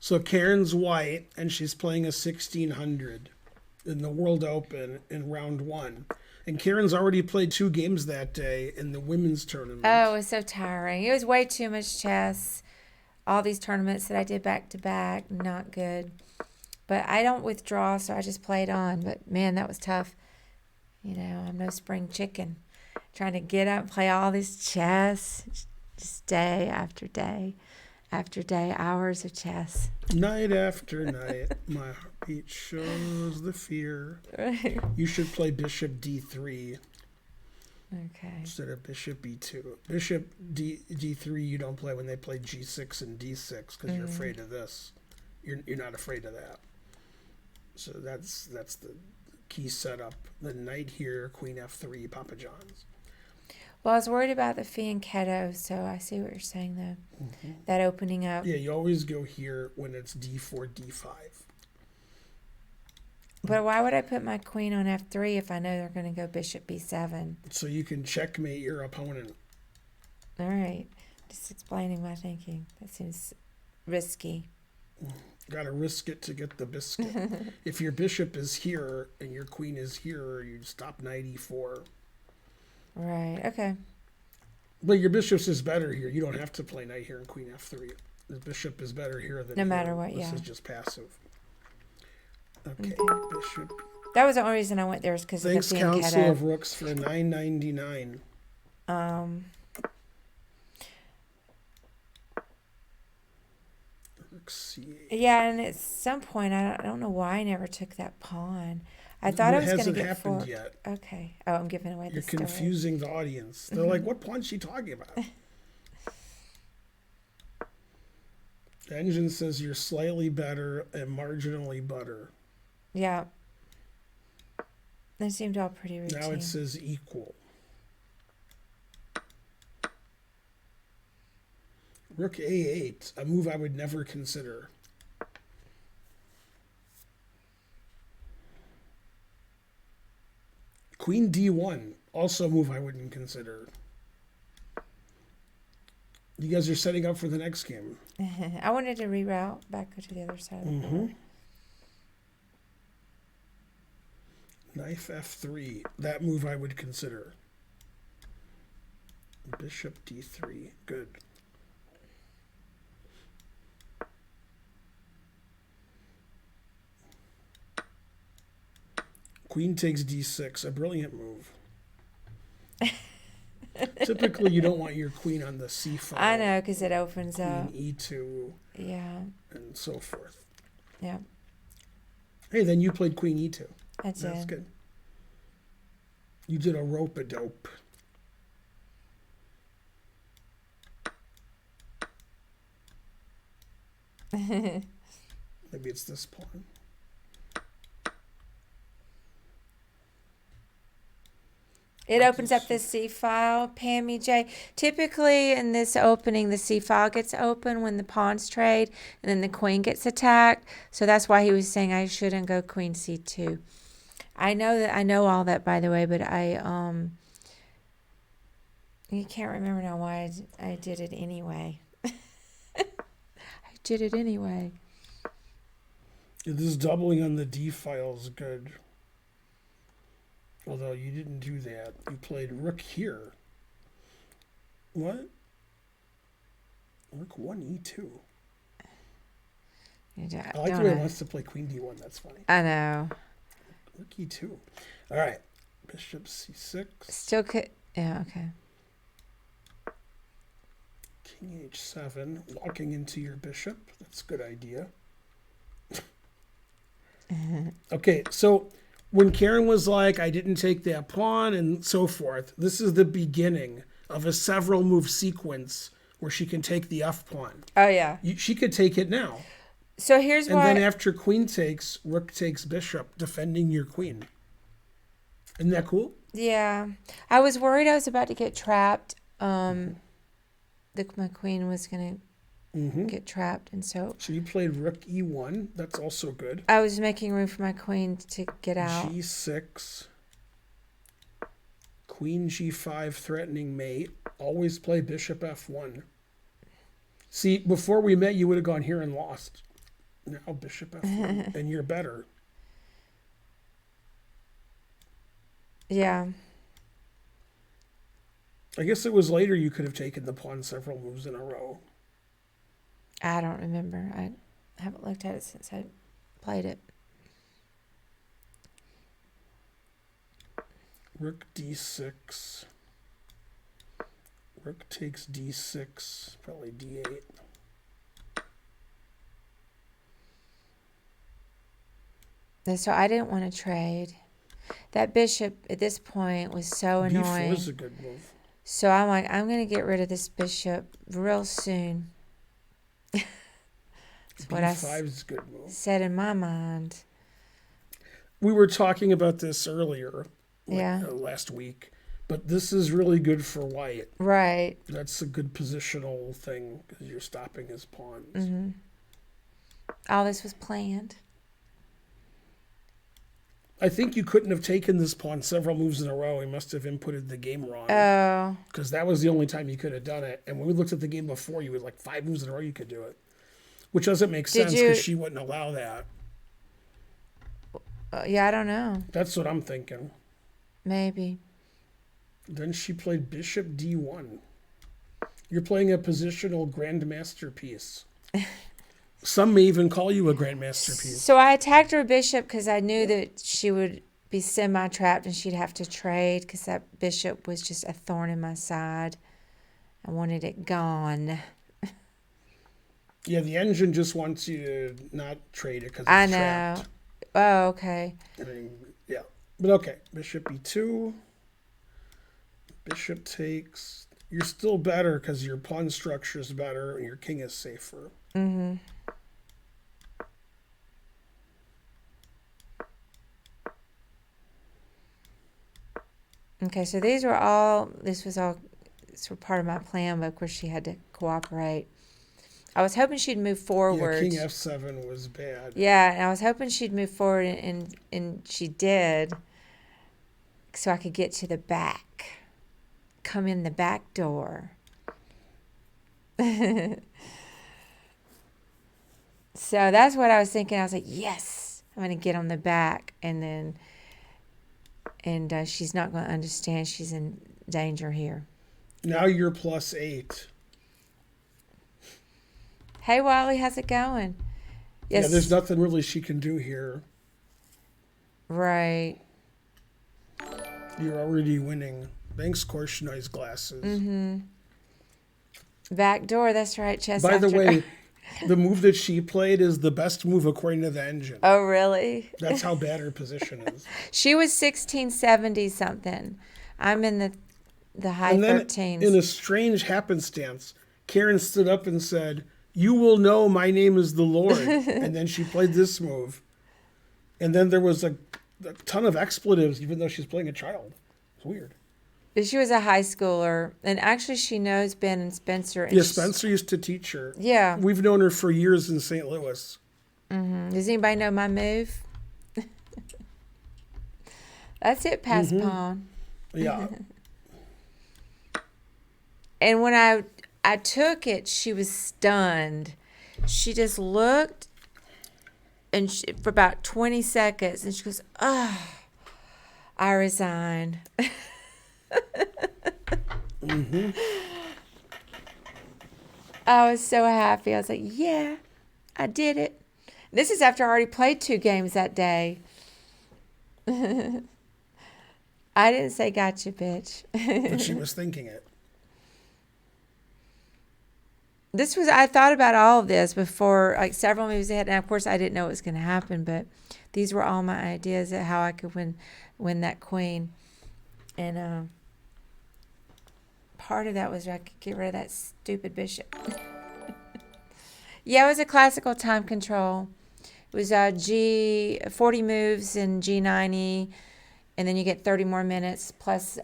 So Karen's white, and she's playing a 1600 in the World Open in round one. And Karen's already played 2 games that day in the women's tournament. Oh, it was so tiring. It was way too much chess. All these tournaments that I did back to back, not good. But I don't withdraw, so I just played on. But man, that was tough. You know, I'm no spring chicken. Trying to get up and play all this chess, just day after day after day, hours of chess. Night after night, my heartbeat shows the fear. Right. You should play bishop d3 Okay. instead of bishop b2. Bishop d3 you don't play when they play g6 and d6 because you're afraid of this. You're not afraid of that. So that's the key setup. The knight here, queen f3, Papa John's. Well, I was worried about the fianchetto, so I see what you're saying, though. Mm-hmm. That opening up. Yeah, you always go here when it's d4, d5. But why would I put my queen on f3 if I know they're going to go bishop b7? So you can checkmate your opponent. All right. Just explaining my thinking. That seems risky. Got to risk it to get the biscuit. If your bishop is here and your queen is here, you stop knight e4. Right. Okay. But your bishop's is better here. You don't have to play knight here and queen f3. The bishop is better here than no here. matter what. This yeah. is just passive. Okay, bishop. That was the only reason I went there is because of the Thanks, Council of Rooks, for $9.99. Yeah, and at some point, I don't know why I never took that pawn. I thought I was going to get happened yet. Okay. Oh, I'm giving away the story. You're confusing the audience. They're like, what pawn's she talking about? The engine says you're slightly better and marginally better. Yeah. That seemed all pretty routine. Now it says equal. Rook a8, a move I would never consider. Queen d1, also a move I wouldn't consider. You guys are setting up for the next game. I wanted to reroute back to the other side of the board. Knight f3, that move I would consider. Bishop d3, good. Queen takes d6, a brilliant move. Typically, you don't want your queen on the c file. I know, because it opens up. Queen e2. Yeah. And so forth. Yeah. Hey, then you played queen e2. That's good. You did a rope-a-dope. Maybe it's this pawn. It opens up the C file, Pammy J. Typically in this opening, the C file gets open when the pawns trade and then the queen gets attacked. So that's why he was saying I shouldn't go queen C2. I know all that, by the way, but you can't remember now why I did it anyway. I did it anyway. This doubling on the D file is good. Although you didn't do that. You played rook here. What? Rook 1e2. I like the way he wants to play queen d1. That's funny. I know. Rook e2. All right. Bishop c6. Still could. Yeah, okay. King h7. Walking into your bishop. That's a good idea. Okay, so when Karen was like, I didn't take that pawn and so forth, this is the beginning of a several move sequence where she can take the f pawn. Oh, yeah. She could take it now. So here's why. And then after queen takes, rook takes bishop, defending your queen. Isn't that cool? Yeah. I was worried I was about to get trapped. My queen was going to get trapped, and so you played rook e1. That's also good. I was making room for my queen to get out. G6, queen g5, threatening mate. Always play bishop f1. See, before we met, you would have gone here and lost. Now bishop f1, and you're better. Yeah. I guess it was later you could have taken the pawn several moves in a row. I don't remember. I haven't looked at it since I played it. Rook d6. Rook takes d6, probably d8. And so I didn't want to trade. That bishop at this point was so annoying. b4 is a good move. So I'm like, I'm going to get rid of this bishop real soon. That's what I b5 is a good move. said in my mind. We were talking about this earlier, Yeah. last week, but this is really good for white. Right. That's a good positional thing because you're stopping his pawns. Mm-hmm. All this was planned. I think you couldn't have taken this pawn several moves in a row. He must have inputted the game wrong. Oh. Because that was the only time you could have done it. And when we looked at the game before, you had like 5 moves in a row you could do it. Which doesn't make sense because she wouldn't allow that. Yeah, I don't know. That's what I'm thinking. Maybe. Then she played bishop d1. You're playing a positional grandmaster piece. Some may even call you a grandmaster piece. So I attacked her bishop because I knew that she would be semi-trapped and she'd have to trade because that bishop was just a thorn in my side. I wanted it gone. Yeah, the engine just wants you to not trade it because it's I know. trapped. Oh, okay. I mean, yeah. But okay, bishop e2. Bishop takes. You're still better because your pawn structure is better and your king is safer. Mm-hmm. Okay, so this was all part of my plan, but of course she had to cooperate. I was hoping she'd move forward. Yeah, king f7 was bad. Yeah, and I was hoping she'd move forward, and she did, so I could get to the back. Come in the back door. So that's what I was thinking. I was like, yes, I'm going to get on the back, and she's not going to understand she's in danger here. Now you're +8. Hey, Wally, how's it going? Yes. Yeah, there's nothing really she can do here. Right. You're already winning. Thanks, Korsh Noise Glasses. Mm-hmm. Back door, that's right, chess. By the way, the move that she played is the best move according to the engine. Oh, really? That's how bad her position is. She was 1670 something. I'm in the high and then 13s. In a strange happenstance, Karen stood up and said, "You will know my name is the Lord." And then she played this move. And then there was a ton of expletives, even though she's playing a child. It's weird. She was a high schooler, and actually she knows Ben and Spencer. And yeah, Spencer used to teach her. Yeah. We've known her for years in St. Louis. Mm-hmm. Does anybody know my move? That's it, pass pawn. Yeah. And when I took it, she was stunned. She just looked and for about 20 seconds, and she goes, "Oh, I resign." I was so happy. I was like, yeah, I did it. This is after I already played 2 games that day. I didn't say gotcha, bitch. But she was thinking it. I thought about all of this before, like several moves ahead. And of course, I didn't know it was going to happen, but these were all my ideas of how I could win that queen. And part of that was I could get rid of that stupid bishop. Yeah, it was a classical time control. It was 40 moves in G90, and then you get 30 more minutes plus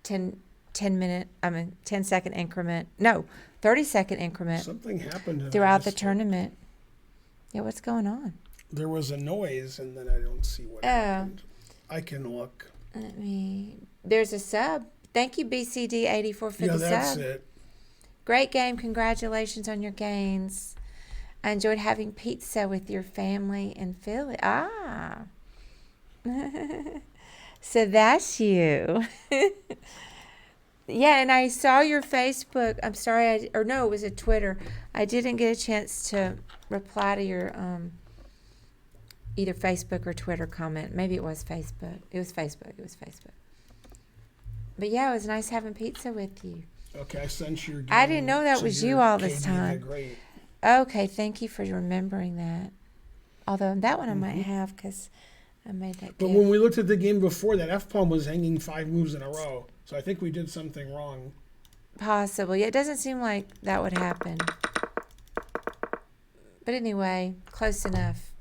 10 second increment. No, 30-second increment. Something happened throughout the tournament. Yeah, what's going on? There was a noise, and then I don't see what happened. I can look. There's a sub. Thank you, BCD84 for the sub. Yeah, that's it. Great game. Congratulations on your gains. I enjoyed having pizza with your family in Philly. Ah. So that's you. Yeah, and I saw your Facebook. I'm sorry, or no, it was a Twitter. I didn't get a chance to reply to your either Facebook or Twitter comment. Maybe it was Facebook. It was Facebook. It was Facebook. But yeah, it was nice having pizza with you. Okay, I sent your. I didn't know that to was your you all this KD time. Great. Okay, thank you for remembering that. Although that one I might have because I made that. But gift. when we looked at the game before, that F-Palm was hanging 5 moves in a row. So I think we did something wrong. Possibly. It doesn't seem like that would happen. But anyway, close enough.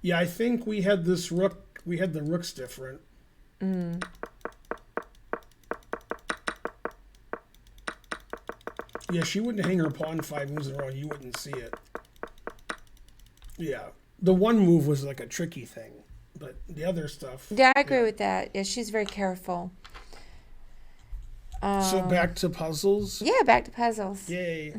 Yeah, I think we had this rook. We had the rooks different. Yeah, she wouldn't hang her pawn 5 moves in a row and you wouldn't see it. Yeah. The one move was like a tricky thing. But the other stuff... Yeah, I agree with that. Yeah, she's very careful. So back to puzzles? Yeah, back to puzzles. Yay.